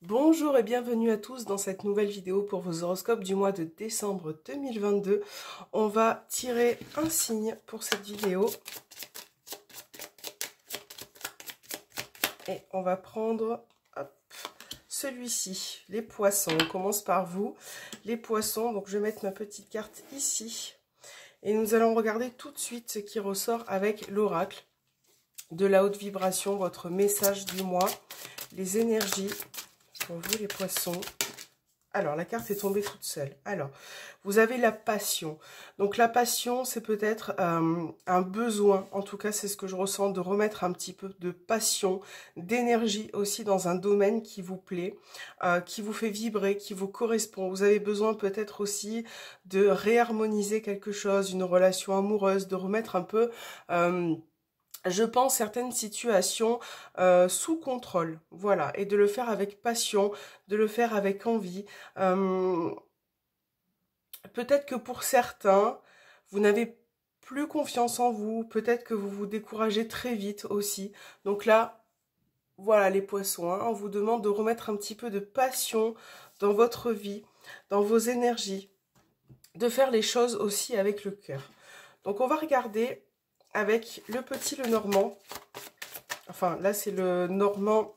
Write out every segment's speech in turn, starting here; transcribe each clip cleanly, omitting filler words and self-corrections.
Bonjour et bienvenue à tous dans cette nouvelle vidéo pour vos horoscopes du mois de décembre 2022. On va tirer un signe pour cette vidéo. Et on va prendre celui-ci, les poissons. On commence par vous, les poissons. Donc je vais mettre ma petite carte ici. Et nous allons regarder tout de suite ce qui ressort avec l'oracle de la haute vibration, votre message du mois, les énergies. Pour vous les poissons. Alors la carte est tombée toute seule. Alors vous avez la passion. Donc la passion c'est peut-être un besoin, en tout cas c'est ce que je ressens, de remettre un petit peu de passion, d'énergie aussi dans un domaine qui vous plaît, qui vous fait vibrer, qui vous correspond. Vous avez besoin peut-être aussi de réharmoniser quelque chose, une relation amoureuse, de remettre un peu... je pense certaines situations sous contrôle, voilà, et de le faire avec passion, de le faire avec envie. Peut-être que pour certains, vous n'avez plus confiance en vous, peut-être que vous vous découragez très vite aussi. Donc là, voilà les poissons, hein, on vous demande de remettre un petit peu de passion dans votre vie, dans vos énergies, de faire les choses aussi avec le cœur. Donc on va regarder avec le petit Lenormand. Enfin, là, c'est le Normand.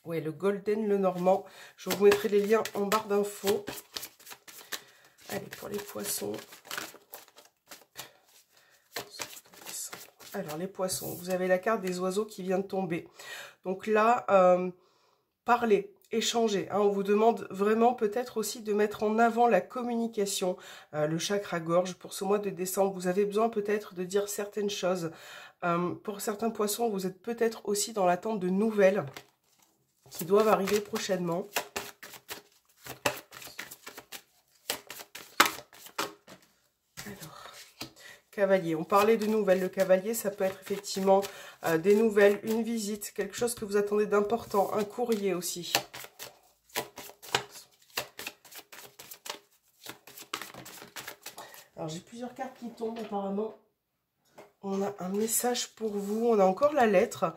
Ouais, le Golden Lenormand. Je vous mettrai les liens en barre d'infos. Allez, pour les poissons. Alors, les poissons. Vous avez la carte des oiseaux qui vient de tomber. Donc là, parlez, échangez. Hein, on vous demande vraiment peut-être aussi de mettre en avant la communication, le chakra gorge. Pour ce mois de décembre, vous avez besoin peut-être de dire certaines choses. Pour certains poissons, vous êtes peut-être aussi dans l'attente de nouvelles qui doivent arriver prochainement. Alors, cavalier, on parlait de nouvelles. Le cavalier, ça peut être effectivement des nouvelles, une visite, quelque chose que vous attendez d'important, un courrier aussi. Alors, j'ai plusieurs cartes qui tombent apparemment. On a un message pour vous, on a encore la lettre,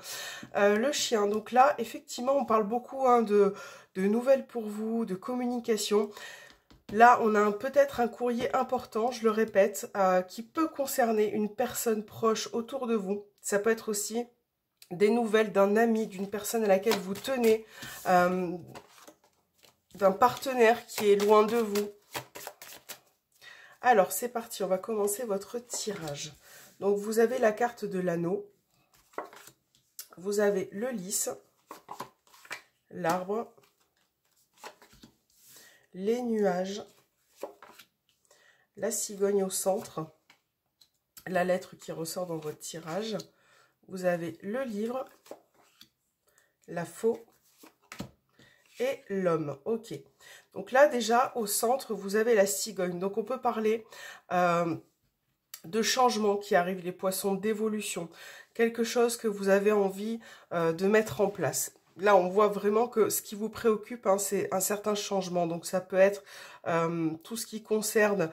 le chien. Donc là, effectivement, on parle beaucoup de nouvelles pour vous, de communication. Là, on a peut-être un courrier important, je le répète, qui peut concerner une personne proche autour de vous. Ça peut être aussi des nouvelles d'un ami, d'une personne à laquelle vous tenez, d'un partenaire qui est loin de vous. Alors, c'est parti, on va commencer votre tirage. Donc, vous avez la carte de l'anneau, vous avez le lys, l'arbre, les nuages, la cigogne au centre, la lettre qui ressort dans votre tirage, vous avez le livre, la faux et l'homme. Ok. Donc là, déjà, au centre, vous avez la cigogne. Donc, on peut parler... de changements qui arrivent, les poissons, d'évolution, quelque chose que vous avez envie de mettre en place. Là, on voit vraiment que ce qui vous préoccupe, hein, c'est un certain changement. Donc, ça peut être tout ce qui concerne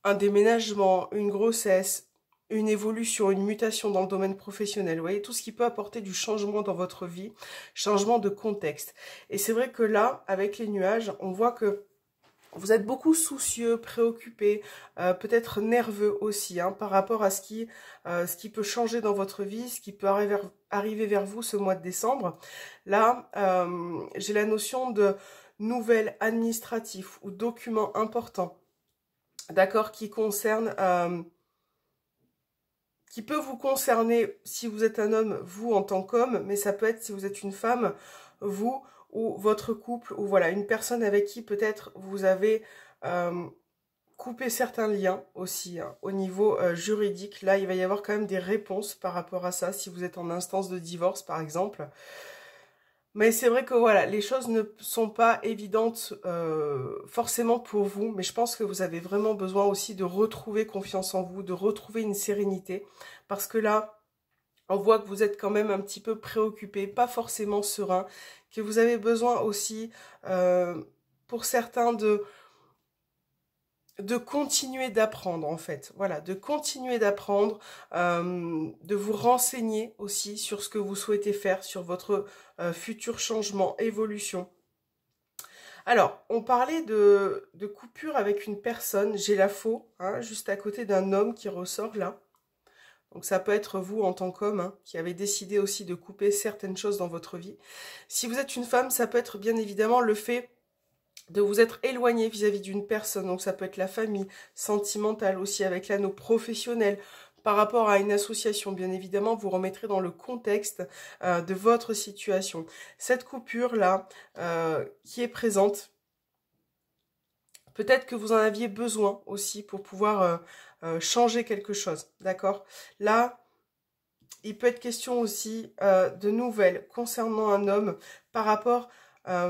un déménagement, une grossesse, une évolution, une mutation dans le domaine professionnel. Vous voyez, tout ce qui peut apporter du changement dans votre vie, changement de contexte. Et c'est vrai que là, avec les nuages, on voit que vous êtes beaucoup soucieux, préoccupé, peut-être nerveux aussi, hein, par rapport à ce qui peut changer dans votre vie, ce qui peut arriver vers vous ce mois de décembre. Là, j'ai la notion de nouvelles administratives ou documents importants, d'accord, qui concernent... qui peut vous concerner si vous êtes un homme, vous en tant qu'homme, mais ça peut être si vous êtes une femme, vous ou votre couple, ou voilà, une personne avec qui peut-être vous avez coupé certains liens aussi, hein, au niveau juridique. Là, il va y avoir quand même des réponses par rapport à ça, si vous êtes en instance de divorce, par exemple. Mais c'est vrai que voilà, les choses ne sont pas évidentes forcément pour vous, mais je pense que vous avez vraiment besoin aussi de retrouver confiance en vous, de retrouver une sérénité, parce que là, on voit que vous êtes quand même un petit peu préoccupé, pas forcément serein, que vous avez besoin aussi, pour certains, de continuer d'apprendre en fait, voilà, de continuer d'apprendre, de vous renseigner aussi sur ce que vous souhaitez faire, sur votre futur changement, évolution. Alors, on parlait de coupure avec une personne. J'ai la faux, hein, juste à côté d'un homme qui ressort là. Donc ça peut être vous en tant qu'homme, hein, qui avez décidé aussi de couper certaines choses dans votre vie. Si vous êtes une femme, ça peut être bien évidemment le fait de vous être éloigné vis-à-vis d'une personne. Donc ça peut être la famille, sentimentale aussi avec l'anneau professionnel. Par rapport à une association, bien évidemment, vous remettrez dans le contexte de votre situation. Cette coupure-là qui est présente, peut-être que vous en aviez besoin aussi pour pouvoir changer quelque chose, d'accord? Là, il peut être question aussi de nouvelles concernant un homme par rapport à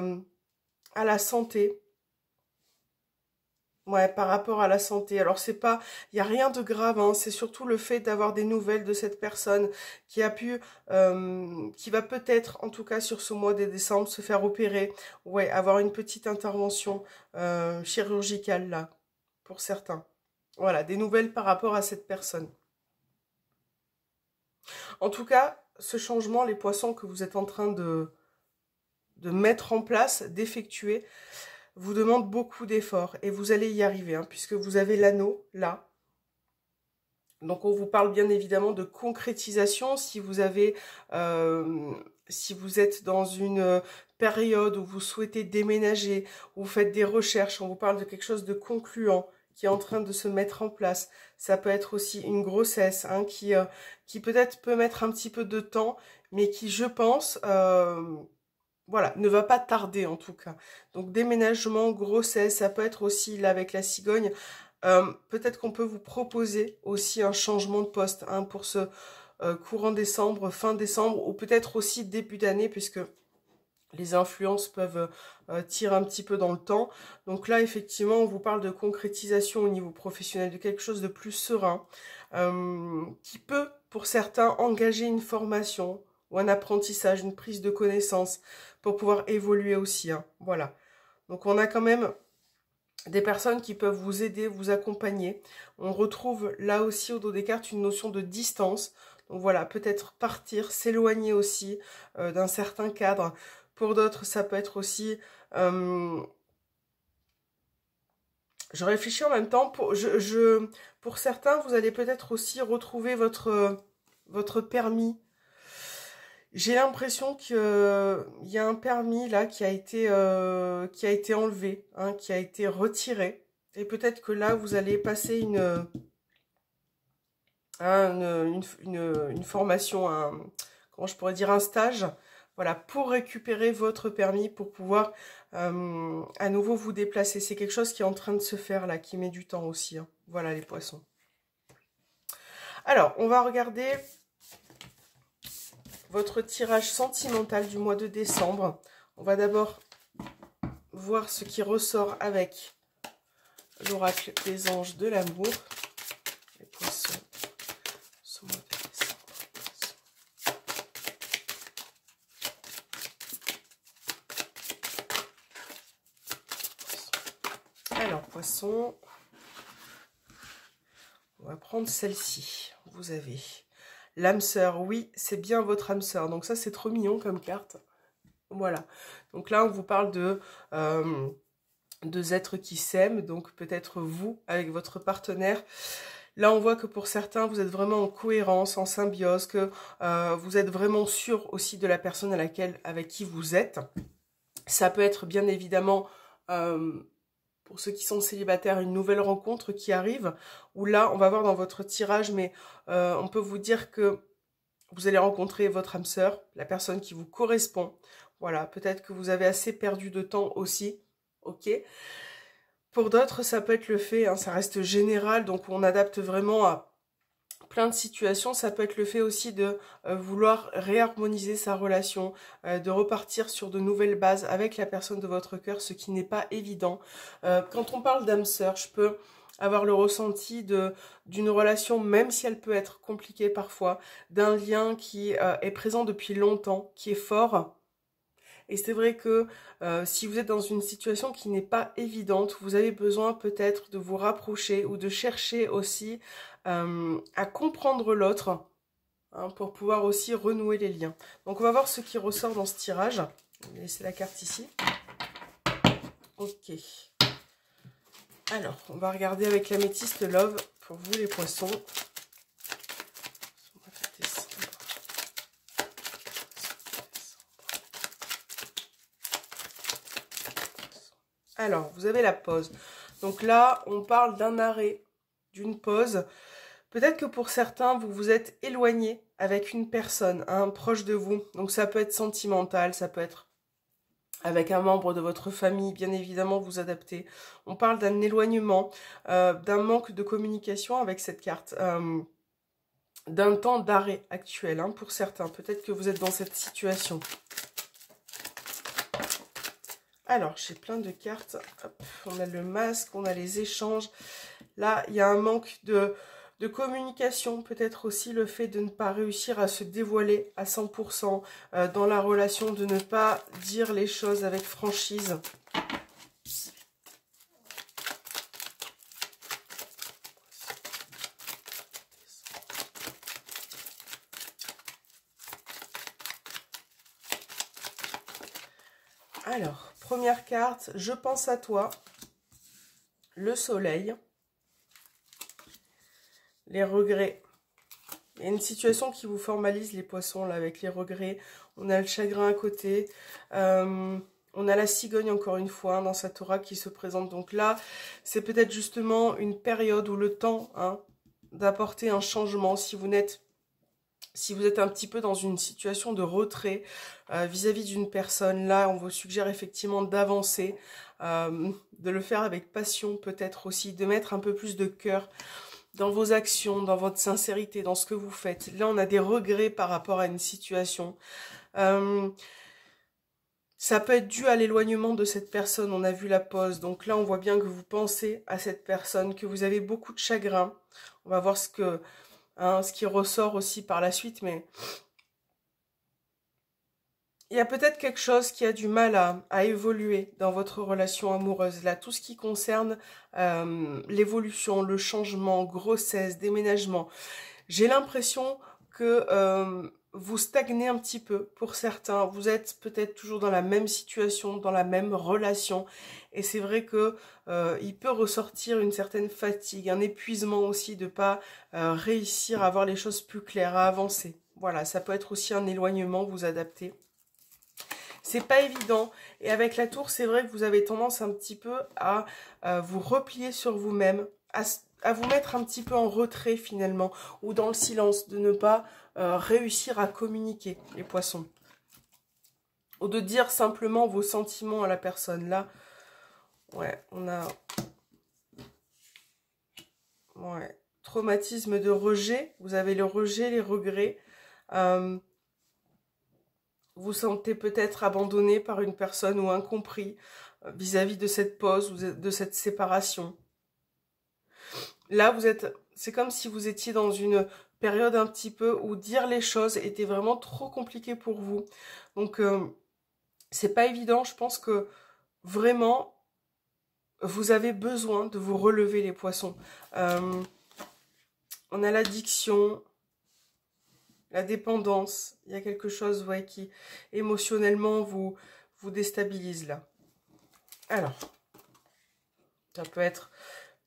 la santé. Ouais, par rapport à la santé. Alors c'est pas, il y a rien de grave, hein, c'est surtout le fait d'avoir des nouvelles de cette personne qui a pu, qui va peut-être, en tout cas sur ce mois de décembre, se faire opérer. Ouais, avoir une petite intervention chirurgicale là, pour certains. Voilà, des nouvelles par rapport à cette personne. En tout cas, ce changement, les poissons que vous êtes en train de mettre en place, d'effectuer, vous demande beaucoup d'efforts et vous allez y arriver, hein, puisque vous avez l'anneau là. Donc on vous parle bien évidemment de concrétisation si vous avez, si vous êtes dans une période où vous souhaitez déménager, où vous faites des recherches, on vous parle de quelque chose de concluant qui est en train de se mettre en place. Ça peut être aussi une grossesse, hein, qui peut-être peut mettre un petit peu de temps, mais qui, je pense, voilà, ne va pas tarder en tout cas. Donc déménagement, grossesse, ça peut être aussi là avec la cigogne. Peut-être qu'on peut vous proposer aussi un changement de poste, hein, pour ce courant décembre, fin décembre, ou peut-être aussi début d'année, puisque les influences peuvent tirer un petit peu dans le temps. Donc là, effectivement, on vous parle de concrétisation au niveau professionnel, de quelque chose de plus serein, qui peut, pour certains, engager une formation ou un apprentissage, une prise de connaissance, pour pouvoir évoluer aussi, hein. Voilà. Donc on a quand même des personnes qui peuvent vous aider, vous accompagner. On retrouve là aussi au dos des cartes une notion de distance. Donc voilà, peut-être partir, s'éloigner aussi d'un certain cadre. Pour d'autres, ça peut être aussi... je réfléchis en même temps. Pour certains, vous allez peut-être aussi retrouver votre permis. J'ai l'impression qu'il y a un permis là qui a été enlevé, hein, qui a été retiré. Et peut-être que là, vous allez passer une formation, comment je pourrais dire, un stage, voilà, pour récupérer votre permis, pour pouvoir à nouveau vous déplacer. C'est quelque chose qui est en train de se faire là, qui met du temps aussi, hein. Voilà les poissons. Alors, on va regarder votre tirage sentimental du mois de décembre. On va d'abord voir ce qui ressort avec l'oracle des anges de l'amour. Les poissons, ce mois de décembre. Alors, poissons, on va prendre celle-ci. Vous avez l'âme sœur. Oui, c'est bien votre âme sœur. Donc ça, c'est trop mignon comme carte. Voilà. Donc là, on vous parle de deux êtres qui s'aiment. Donc peut-être vous avec votre partenaire. Là, on voit que pour certains, vous êtes vraiment en cohérence, en symbiose, que vous êtes vraiment sûr aussi de la personne avec qui vous êtes. Ça peut être bien évidemment, pour ceux qui sont célibataires, une nouvelle rencontre qui arrive, où là, on va voir dans votre tirage, mais on peut vous dire que vous allez rencontrer votre âme sœur, la personne qui vous correspond. Voilà, peut-être que vous avez assez perdu de temps aussi, ok. Pour d'autres, ça peut être le fait, hein, ça reste général, donc on adapte vraiment à plein de situations. Ça peut être le fait aussi de vouloir réharmoniser sa relation, de repartir sur de nouvelles bases avec la personne de votre cœur, ce qui n'est pas évident. Quand on parle d'âme sœur, je peux avoir le ressenti d'une relation, même si elle peut être compliquée parfois, d'un lien qui est présent depuis longtemps, qui est fort. Et c'est vrai que si vous êtes dans une situation qui n'est pas évidente, vous avez besoin peut-être de vous rapprocher ou de chercher aussi à comprendre l'autre, hein, pour pouvoir aussi renouer les liens. Donc on va voir ce qui ressort dans ce tirage. Je vais laisser la carte ici. Ok. Alors, on va regarder avec l'améthyste Love pour vous les poissons. Alors, vous avez la pause. Donc là, on parle d'un arrêt, d'une pause. Peut-être que pour certains, vous vous êtes éloigné avec une personne, un proche de vous. Donc ça peut être sentimental, ça peut être avec un membre de votre famille, bien évidemment, vous adaptez. On parle d'un éloignement, d'un manque de communication avec cette carte, d'un temps d'arrêt actuel, hein, pour certains. Peut-être que vous êtes dans cette situation. Alors, j'ai plein de cartes. Hop, on a le masque, on a les échanges. Là, il y a un manque de communication. Peut-être aussi le fait de ne pas réussir à se dévoiler à 100% dans la relation, de ne pas dire les choses avec franchise. Alors, première carte, je pense à toi, le soleil, les regrets. Il y a une situation qui vous formalise les poissons là avec les regrets. On a le chagrin à côté, on a la cigogne encore une fois hein, dans cette aura qui se présente. Donc là, c'est peut-être justement une période où le temps hein, d'apporter un changement. Si vous êtes un petit peu dans une situation de retrait vis-à-vis d'une personne, là, on vous suggère effectivement d'avancer, de le faire avec passion peut-être aussi, de mettre un peu plus de cœur dans vos actions, dans votre sincérité, dans ce que vous faites. Là, on a des regrets par rapport à une situation. Ça peut être dû à l'éloignement de cette personne, on a vu la pause. Donc là, on voit bien que vous pensez à cette personne, que vous avez beaucoup de chagrin. On va voir ce qui ressort aussi par la suite, mais il y a peut-être quelque chose qui a du mal à évoluer dans votre relation amoureuse. Là, tout ce qui concerne l'évolution, le changement, grossesse, déménagement. J'ai l'impression que vous stagnez un petit peu pour certains. Vous êtes peut-être toujours dans la même situation, dans la même relation. Et c'est vrai que il peut ressortir une certaine fatigue, un épuisement aussi de pas réussir à voir les choses plus claires, à avancer. Voilà, ça peut être aussi un éloignement, vous adapter. C'est pas évident. Et avec la tour, c'est vrai que vous avez tendance un petit peu à vous replier sur vous-même, à vous mettre un petit peu en retrait finalement, ou dans le silence, de ne pas réussir à communiquer, les poissons. Ou de dire simplement vos sentiments à la personne. Là, ouais, on a... Ouais, traumatisme de rejet. Vous avez le rejet, les regrets. Vous sentez peut-être abandonné par une personne ou incompris vis-à-vis de cette pause ou de cette séparation. Là, c'est comme si vous étiez dans une période un petit peu où dire les choses était vraiment trop compliqué pour vous. Donc, c'est pas évident. Je pense que vraiment, vous avez besoin de vous relever, les poissons. On a l'addiction, la dépendance. Il y a quelque chose ouais, qui émotionnellement vous déstabilise là. Alors, ça peut être...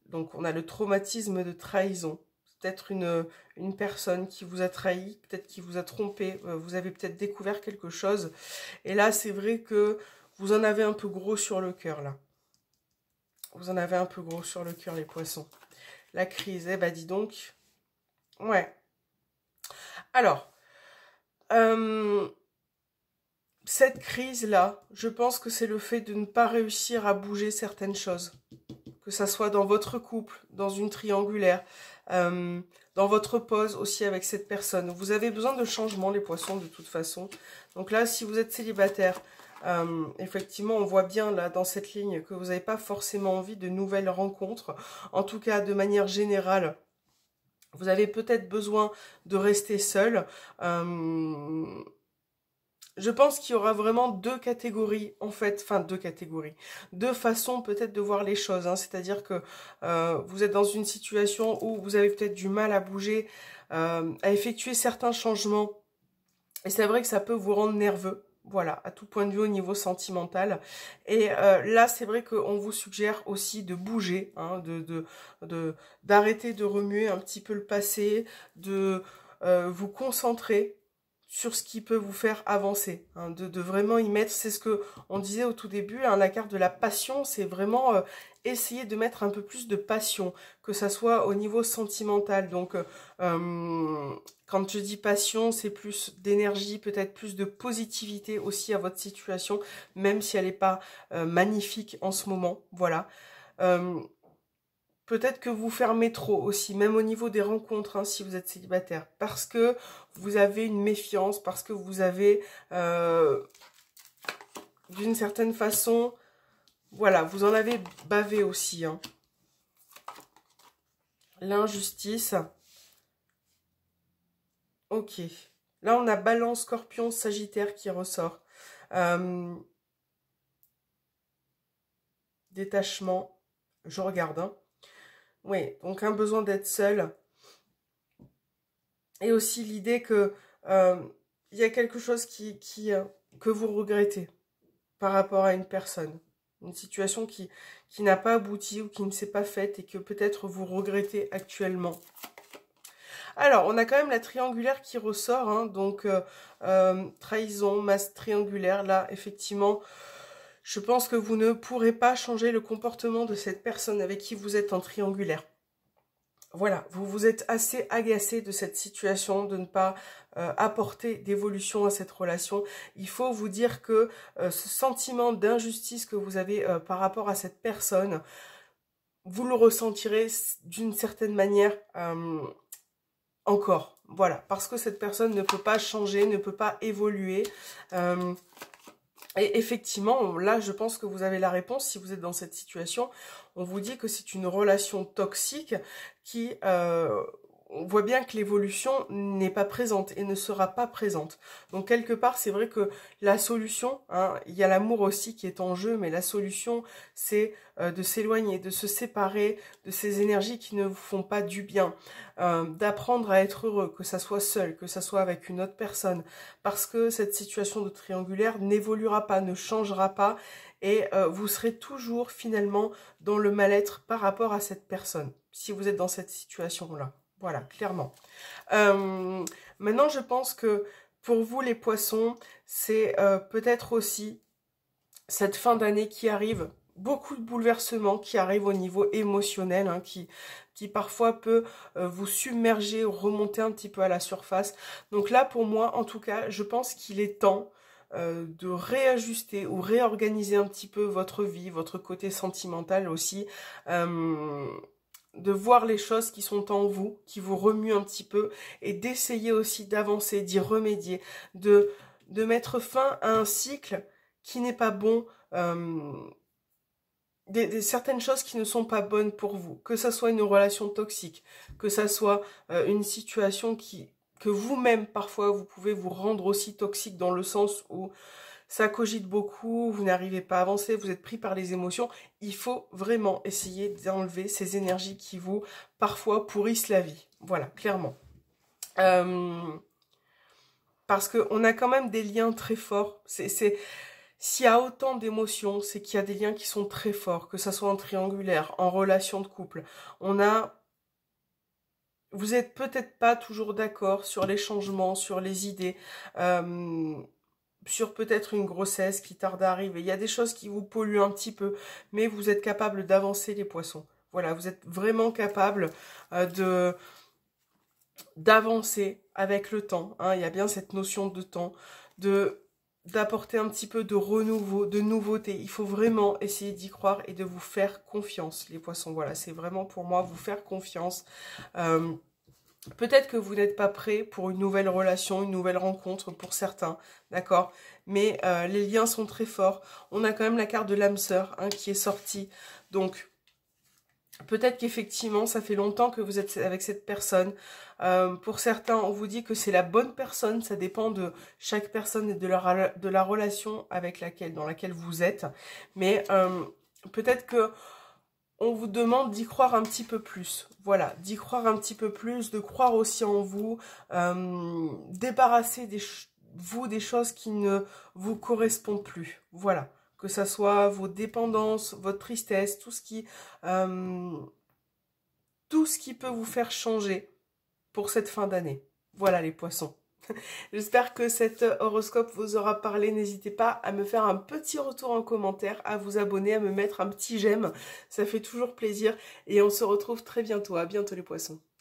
Donc, on a le traumatisme de trahison. Peut-être une personne qui vous a trahi, peut-être qui vous a trompé. Vous avez peut-être découvert quelque chose. Et là, c'est vrai que vous en avez un peu gros sur le cœur, là. Vous en avez un peu gros sur le cœur, les poissons. La crise, eh ben, dis donc. Ouais. Alors, cette crise-là, je pense que c'est le fait de ne pas réussir à bouger certaines choses. Que ça soit dans votre couple, dans une triangulaire, dans votre pause aussi avec cette personne. Vous avez besoin de changement, les poissons, de toute façon. Donc là, si vous êtes célibataire, effectivement, on voit bien là dans cette ligne que vous n'avez pas forcément envie de nouvelles rencontres. En tout cas, de manière générale, vous avez peut-être besoin de rester seul. Je pense qu'il y aura vraiment deux catégories, en fait, enfin deux catégories, deux façons peut-être de voir les choses. Hein. C'est-à-dire que vous êtes dans une situation où vous avez peut-être du mal à bouger, à effectuer certains changements. Et c'est vrai que ça peut vous rendre nerveux. Voilà, à tout point de vue au niveau sentimental. Et là, c'est vrai qu'on vous suggère aussi de bouger, hein, d'arrêter de remuer un petit peu le passé, de vous concentrer sur ce qui peut vous faire avancer, hein, de vraiment y mettre, c'est ce que on disait au tout début, hein, la carte de la passion, c'est vraiment essayer de mettre un peu plus de passion, que ça soit au niveau sentimental. Donc, quand je dis passion, c'est plus d'énergie, peut-être plus de positivité aussi à votre situation, même si elle n'est pas magnifique en ce moment, voilà. Peut-être que vous fermez trop aussi, même au niveau des rencontres, hein, si vous êtes célibataire, parce que vous avez une méfiance, parce que vous avez, d'une certaine façon, voilà, vous en avez bavé aussi. Hein. L'injustice. Ok. Là, on a Balance, Scorpion, Sagittaire qui ressort. Détachement. Je regarde, hein. Oui, donc un besoin d'être seul. Et aussi l'idée que il y a quelque chose que vous regrettez par rapport à une personne. Une situation qui n'a pas abouti ou qui ne s'est pas faite et que peut-être vous regrettez actuellement. Alors, on a quand même la triangulaire qui ressort, hein, donc trahison, masse triangulaire. Là, effectivement, je pense que vous ne pourrez pas changer le comportement de cette personne avec qui vous êtes en triangulaire. Voilà, vous vous êtes assez agacé de cette situation, de ne pas apporter d'évolution à cette relation. Il faut vous dire que ce sentiment d'injustice que vous avez par rapport à cette personne, vous le ressentirez d'une certaine manière encore. Voilà, parce que cette personne ne peut pas changer, ne peut pas évoluer. Et effectivement, là, je pense que vous avez la réponse. Si vous êtes dans cette situation, on vous dit que c'est une relation toxique qui... on voit bien que l'évolution n'est pas présente et ne sera pas présente. Donc, quelque part, c'est vrai que la solution, hein, il y a l'amour aussi qui est en jeu, mais la solution, c'est de s'éloigner, de se séparer de ces énergies qui ne vous font pas du bien, d'apprendre à être heureux, que ça soit seul, que ça soit avec une autre personne, parce que cette situation de triangulaire n'évoluera pas, ne changera pas, et vous serez toujours finalement dans le mal-être par rapport à cette personne, si vous êtes dans cette situation-là. Voilà, clairement. Maintenant, je pense que pour vous, les poissons, c'est peut-être aussi cette fin d'année qui arrive, beaucoup de bouleversements qui arrivent au niveau émotionnel, hein, qui parfois peut vous submerger ou remonter un petit peu à la surface. Donc là, pour moi, en tout cas, je pense qu'il est temps de réajuster ou réorganiser un petit peu votre vie, votre côté sentimental aussi, de voir les choses qui sont en vous, qui vous remuent un petit peu, et d'essayer aussi d'avancer, d'y remédier, de mettre fin à un cycle qui n'est pas bon, certaines choses qui ne sont pas bonnes pour vous, que ça soit une relation toxique, que ça soit une situation que vous-même, parfois, vous pouvez vous rendre aussi toxique dans le sens où ça cogite beaucoup, vous n'arrivez pas à avancer, vous êtes pris par les émotions. Il faut vraiment essayer d'enlever ces énergies qui vous, parfois, pourrissent la vie. Voilà, clairement. Parce qu'on a quand même des liens très forts. S'il y a autant d'émotions, c'est qu'il y a des liens qui sont très forts, que ça soit en triangulaire, en relation de couple. Vous êtes peut-être pas toujours d'accord sur les changements, sur les idées, sur peut-être une grossesse qui tarde à arriver. Il y a des choses qui vous polluent un petit peu, mais vous êtes capable d'avancer, les poissons. Voilà, vous êtes vraiment capable d'avancer avec le temps. Hein. Il y a bien cette notion de temps, d'apporter un petit peu de renouveau, de nouveauté. Il faut vraiment essayer d'y croire et de vous faire confiance, les poissons. Voilà, c'est vraiment pour moi vous faire confiance. Peut-être que vous n'êtes pas prêt pour une nouvelle relation, une nouvelle rencontre pour certains, d'accord? Mais les liens sont très forts. On a quand même la carte de l'âme sœur, hein, qui est sortie. Donc, peut-être qu'effectivement, ça fait longtemps que vous êtes avec cette personne. Pour certains, on vous dit que c'est la bonne personne. Ça dépend de chaque personne et de la relation dans laquelle vous êtes. Mais peut-être que on vous demande d'y croire un petit peu plus. Voilà, d'y croire un petit peu plus, de croire aussi en vous, débarrasser vous des choses qui ne vous correspondent plus. Voilà, que ça soit vos dépendances, votre tristesse, tout ce qui peut vous faire changer pour cette fin d'année. Voilà les poissons. J'espère que cet horoscope vous aura parlé. N'hésitez pas à me faire un petit retour en commentaire, à vous abonner, à me mettre un petit j'aime. Ça fait toujours plaisir. Et on se retrouve très bientôt. À bientôt les poissons.